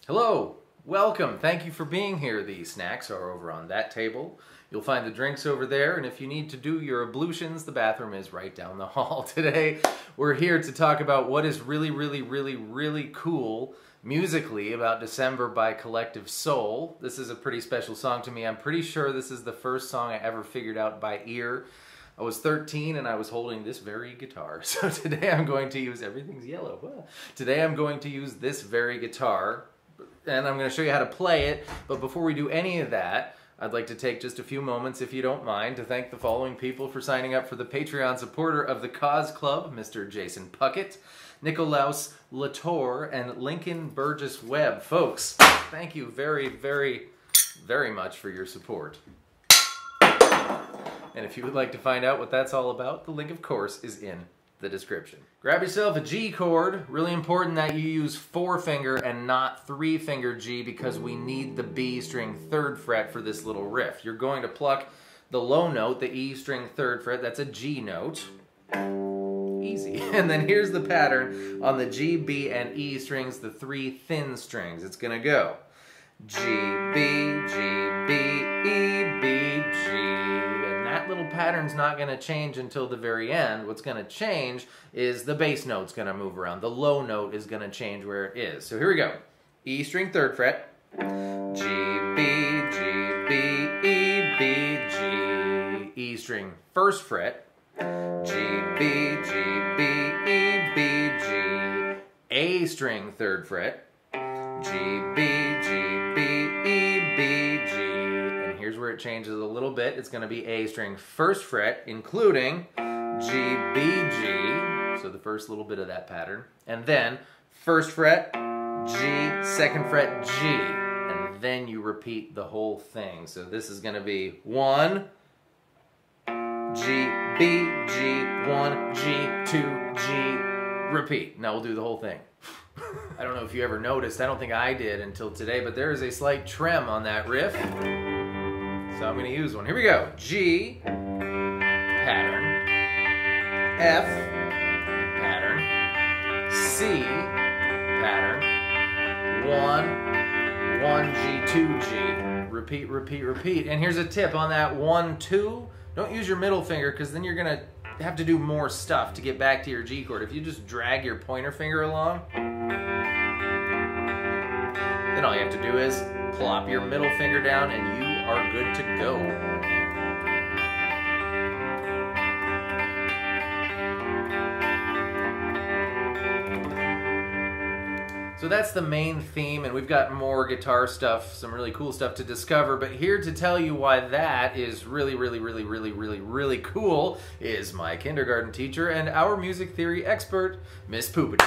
Hello, welcome. Thank you for being here. The snacks are over on that table. You'll find the drinks over there, and if you need to do your ablutions, the bathroom is right down the hall. Today, we're here to talk about what is really cool musically about December by Collective Soul. This is a pretty special song to me. I'm pretty sure this is the first song I ever figured out by ear. I was 13 and I was holding this very guitar. So today I'm going to use, everything's yellow. Today I'm going to use this very guitar, and I'm going to show you how to play it. But before we do any of that, I'd like to take just a few moments, if you don't mind, to thank the following people for signing up for the Patreon supporter of the Cause Club: Mr. Jason Puckett, Nicolaus Latour, and Lincoln Burgess Webb. Folks, thank you very much for your support. And if you would like to find out what that's all about, the link, of course, is in the description. Grab yourself a G chord. Really important that you use 4-finger and not 3-finger G, because we need the B string 3rd fret for this little riff. You're going to pluck the low note, the E string 3rd fret. That's a G note. Easy. And then here's the pattern on the G, B, and E strings, the 3 thin strings. It's going to go G, B, G, B, E, B, G. That little pattern's not going to change until the very end. What's going to change is the bass note's going to move around. The low note is going to change where it is. So here we go. E string 3rd fret. G, B, G, B, E, B, G. E string 1st fret. G, B, G, B, E, B, G. A string 3rd fret. G, B, G, B, E, B, G. And here's where it changes a little bit. It's going to be A string 1st fret, including G, B, G. So the first little bit of that pattern. And then 1st fret, G, 2nd fret, G. And then you repeat the whole thing. So this is going to be 1, G, B, G, 1, G, 2, G, repeat. Now we'll do the whole thing. I don't know if you ever noticed, I don't think I did until today, but there is a slight trem on that riff. So I'm going to use one. Here we go. G, pattern, F, pattern, C, pattern, 1, 1, G, 2, G. Repeat, repeat, repeat. And here's a tip on that 1, 2. Don't use your middle finger, because then you're going to have to do more stuff to get back to your G chord. If you just drag your pointer finger along, then all you have to do is plop your middle finger down and you are good to go. So that's the main theme, and we've got more guitar stuff, some really cool stuff to discover, but here to tell you why that is really cool is my kindergarten teacher and our music theory expert, Miss Poopity.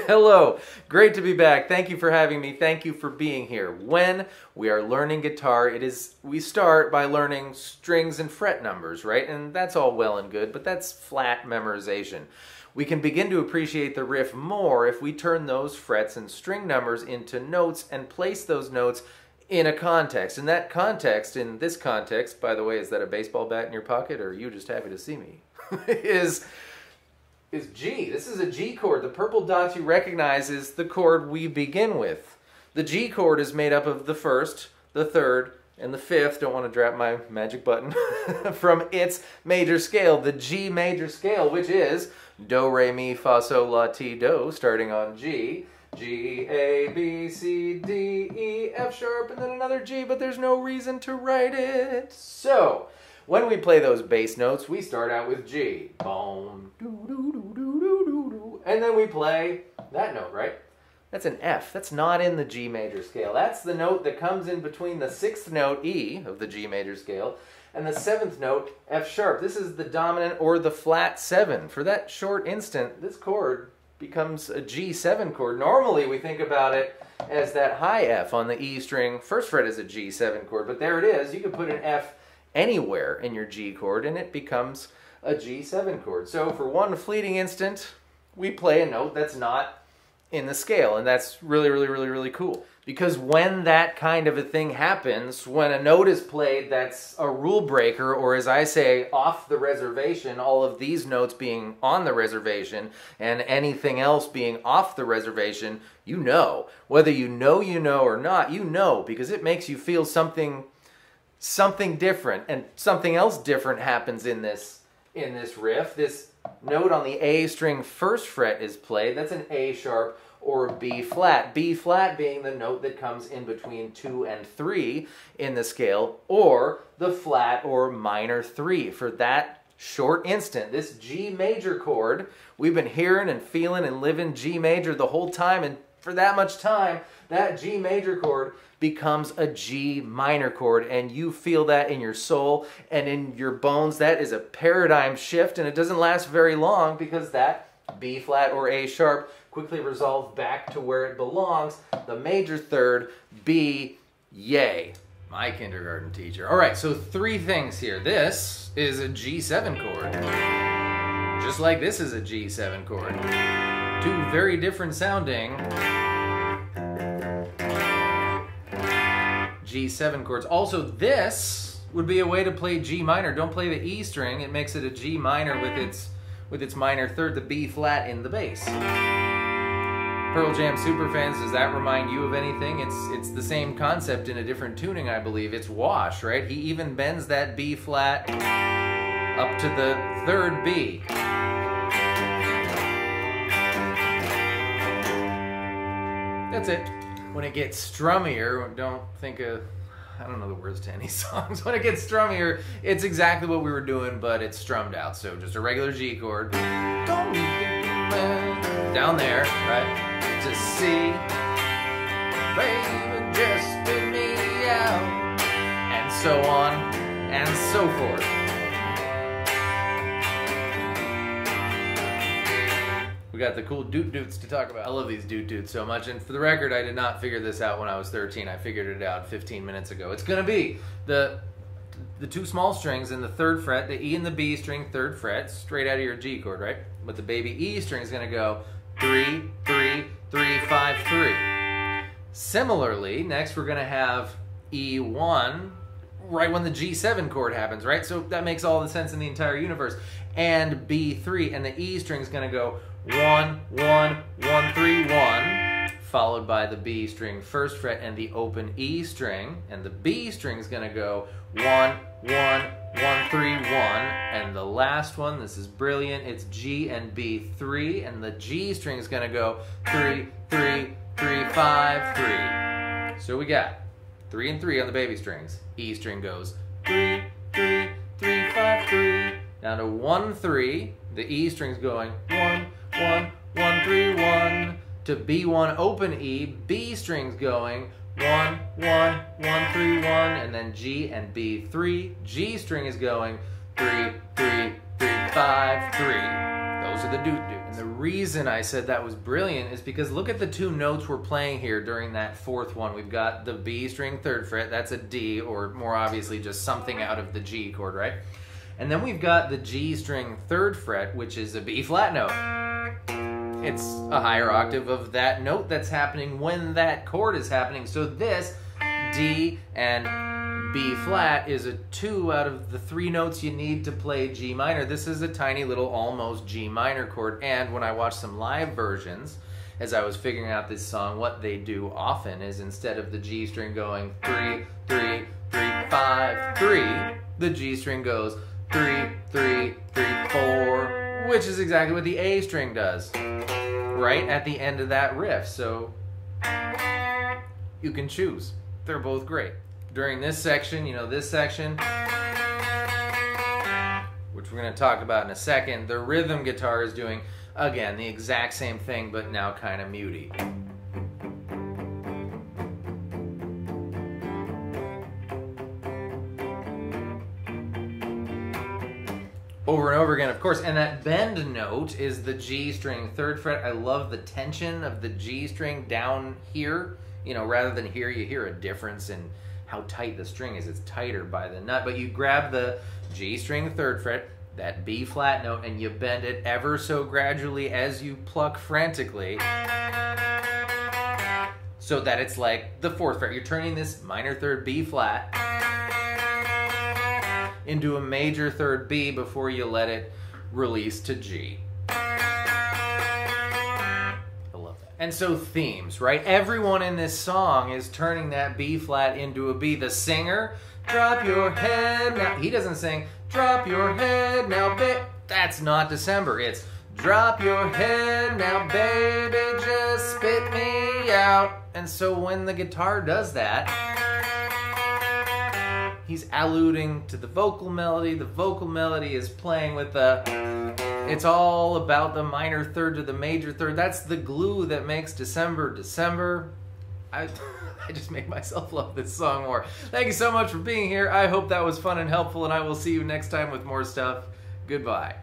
Hello, great to be back. Thank you for having me. Thank you for being here. When we are learning guitar, we start by learning strings and fret numbers, right? And that's all well and good, but that's flat memorization. We can begin to appreciate the riff more if we turn those frets and string numbers into notes and place those notes in a context. And that context, in this context, by the way, is that a baseball bat in your pocket, or are you just happy to see me? is G. This is a G chord. The purple dots you recognize is the chord we begin with. The G chord is made up of the 1st, the 3rd, and the 5th, don't want to drop my magic button, from its major scale, the G major scale, which is Do, Re, Mi, Fa, Sol, La, Ti, Do, starting on G. G, A, B, C, D, E, F sharp, and then another G, but there's no reason to write it. So, when we play those bass notes, we start out with G. Boom, doo, doo, doo, doo, doo, doo, doo. And then we play that note, right? That's an F. That's not in the G major scale. That's the note that comes in between the 6th note, E, of the G major scale, and the 7th note, F sharp. This is the dominant or the flat 7. For that short instant, this chord becomes a G7 chord. Normally, we think about it as that high F on the E string. 1st fret is a G7 chord, but there it is. You can put an F anywhere in your G chord and it becomes a G7 chord. So for one fleeting instant, we play a note that's not in the scale, and that's really, really, really, really cool. Because when that kind of a thing happens, when a note is played that's a rule breaker, or as I say, off the reservation, all of these notes being on the reservation and anything else being off the reservation, you know. Whether you know or not, you know, because it makes you feel something different, and something else different happens in this riff. This note on the A string first fret is played. That's an A sharp or a B flat. B flat being the note that comes in between 2 and 3 in the scale, or the flat or minor 3. For that short instant, this G major chord, we've been hearing and feeling and living G major the whole time, and for that much time, that G major chord becomes a G minor chord, and you feel that in your soul and in your bones. That is a paradigm shift, and it doesn't last very long, because that B flat or A sharp quickly resolves back to where it belongs, the major third, B, yay. My kindergarten teacher. All right, so 3 things here. This is a G7 chord, just like this is a G7 chord. 2 very different sounding G7 chords. Also, this would be a way to play G minor. Don't play the E string. It makes it a G minor with its minor third, the B flat in the bass. Pearl Jam superfans, does that remind you of anything? It's the same concept in a different tuning, I believe. It's wash, right? He even bends that B flat up to the third B. That's it. When it gets strummier, don't think of, I don't know the words to any songs. When it gets strummier, it's exactly what we were doing, but it's strummed out. So just a regular G chord. Down there, right? To see, baby, just spit me out. And so on and so forth. We got the cool doot-doots to talk about. I love these doot-doots so much. And for the record, I did not figure this out when I was 13. I figured it out 15 minutes ago. It's going to be the 2 small strings in the 3rd fret, the E and the B string, 3rd fret, straight out of your G chord, right? But the baby E string is going to go 3, 3, 3, 5, 3. Similarly, next we're going to have E1 right when the G7 chord happens, right? So that makes all the sense in the entire universe. And B3, and the E string is going to go 1, 1, 1, 3, 1, followed by the B string first fret and the open E string, and the B string is going to go 1, 1, 1, 3, 1, and the last one, this is brilliant, it's G and B3, and the G string is going to go 3, 3, 3, 5, 3. So we got 3 and 3 on the baby strings. E string goes 3, 3, 3, 5, 3. Down to 1, 3. The E string's going 1, 1, 1, 3, 1. To B1 open E, B string's going 1, 1, 1, 3, 1, and then G and B3. G string is going 3, 3, 3, 5, 3. Those are the doot-doots. And the reason I said that was brilliant is because look at the 2 notes we're playing here during that 4th one. We've got the B string 3rd fret, that's a D, or more obviously just something out of the G chord, right? And then we've got the G string 3rd fret, which is a B flat note. It's a higher octave of that note that's happening when that chord is happening. So this D and B flat is a 2 out of the 3 notes you need to play G minor. This is a tiny little almost G minor chord. And when I watch some live versions, as I was figuring out this song, what they do often is instead of the G string going 3, 3, 3, 5, 3, the G string goes 3, 3, 3, 4, which is exactly what the A string does, right at the end of that riff. So you can choose. They're both great. During this section, you know, this section, which we're going to talk about in a second, the rhythm guitar is doing, again, the exact same thing, but now kind of muty. Over and over again, of course, and that bend note is the G string 3rd fret. I love the tension of the G string down here. You know, rather than here, you hear a difference in how tight the string is. It's tighter by the nut, but you grab the G string 3rd fret, that B flat note, and you bend it ever so gradually as you pluck frantically. so that it's like the 4th fret. You're turning this minor 3rd B flat into a major 3rd B before you let it release to G. I love that. And so themes, right? Everyone in this song is turning that B flat into a B. The singer, drop your head now. He doesn't sing, drop your head now, babe. That's not December. It's drop your head now, baby, just spit me out. And so when the guitar does that, he's alluding to the vocal melody. The vocal melody is playing with the... It's all about the minor 3rd to the major 3rd. That's the glue that makes December, December. I just make myself love this song more. Thank you so much for being here. I hope that was fun and helpful, and I will see you next time with more stuff. Goodbye.